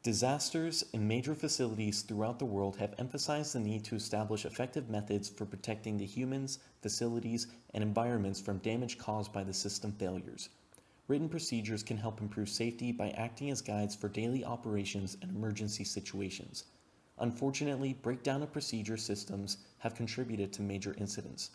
Disasters in major facilities throughout the world have emphasized the need to establish effective methods for protecting the humans, facilities, and environments from damage caused by the system failures. Written procedures can help improve safety by acting as guides for daily operations and emergency situations. Unfortunately, breakdown of procedure systems have contributed to major incidents.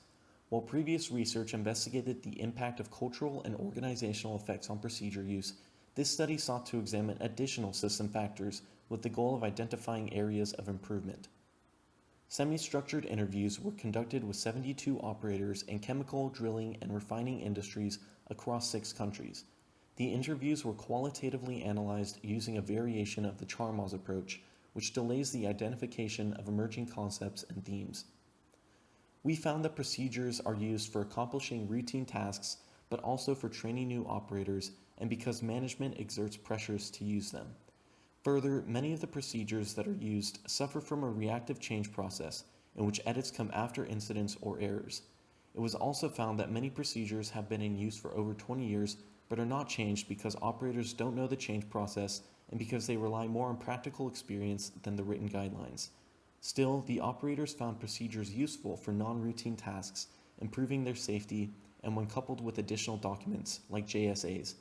While previous research investigated the impact of cultural and organizational effects on procedure use, this study sought to examine additional system factors with the goal of identifying areas of improvement. Semi-structured interviews were conducted with 72 operators in chemical, drilling, and refining industries across 6 countries. The interviews were qualitatively analyzed using a variation of the Charmaz approach, which delays the identification of emerging concepts and themes. We found that procedures are used for accomplishing routine tasks, but also for training new operators and because management exerts pressures to use them. Further, many of the procedures that are used suffer from a reactive change process in which edits come after incidents or errors. It was also found that many procedures have been in use for over 20 years but are not changed because operators don't know the change process and because they rely more on practical experience than the written guidelines. Still, the operators found procedures useful for non-routine tasks, improving their safety, and when coupled with additional documents, like JSAs.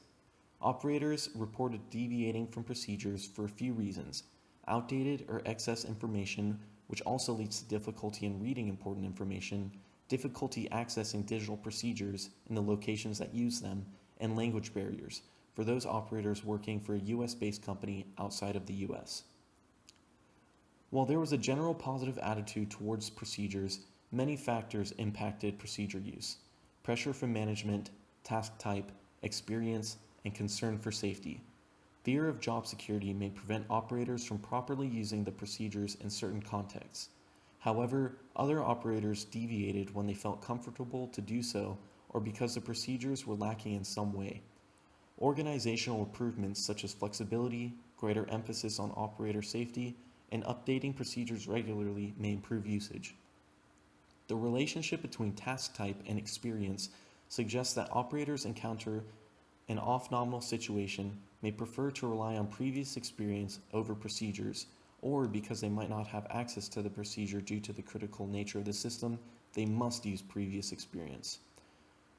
Operators reported deviating from procedures for a few reasons: outdated or excess information, which also leads to difficulty in reading important information, difficulty accessing digital procedures in the locations that use them, and language barriers for those operators working for a US-based company outside of the US. While there was a general positive attitude towards procedures, many factors impacted procedure use: pressure from management, task type, experience, and concern for safety. Fear of job security may prevent operators from properly using the procedures in certain contexts. However, other operators deviated when they felt comfortable to do so or because the procedures were lacking in some way. Organizational improvements such as flexibility, greater emphasis on operator safety, and updating procedures regularly may improve usage. The relationship between task type and experience suggests that operators encounter an off-nominal situation may prefer to rely on previous experience over procedures, or because they might not have access to the procedure due to the critical nature of the system, they must use previous experience.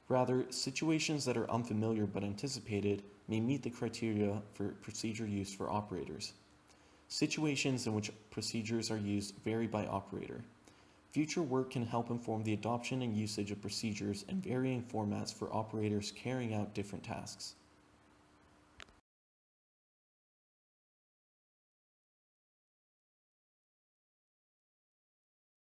Rather, situations that are unfamiliar but anticipated may meet the criteria for procedure use for operators. Situations in which procedures are used vary by operator. Future work can help inform the adoption and usage of procedures in varying formats for operators carrying out different tasks.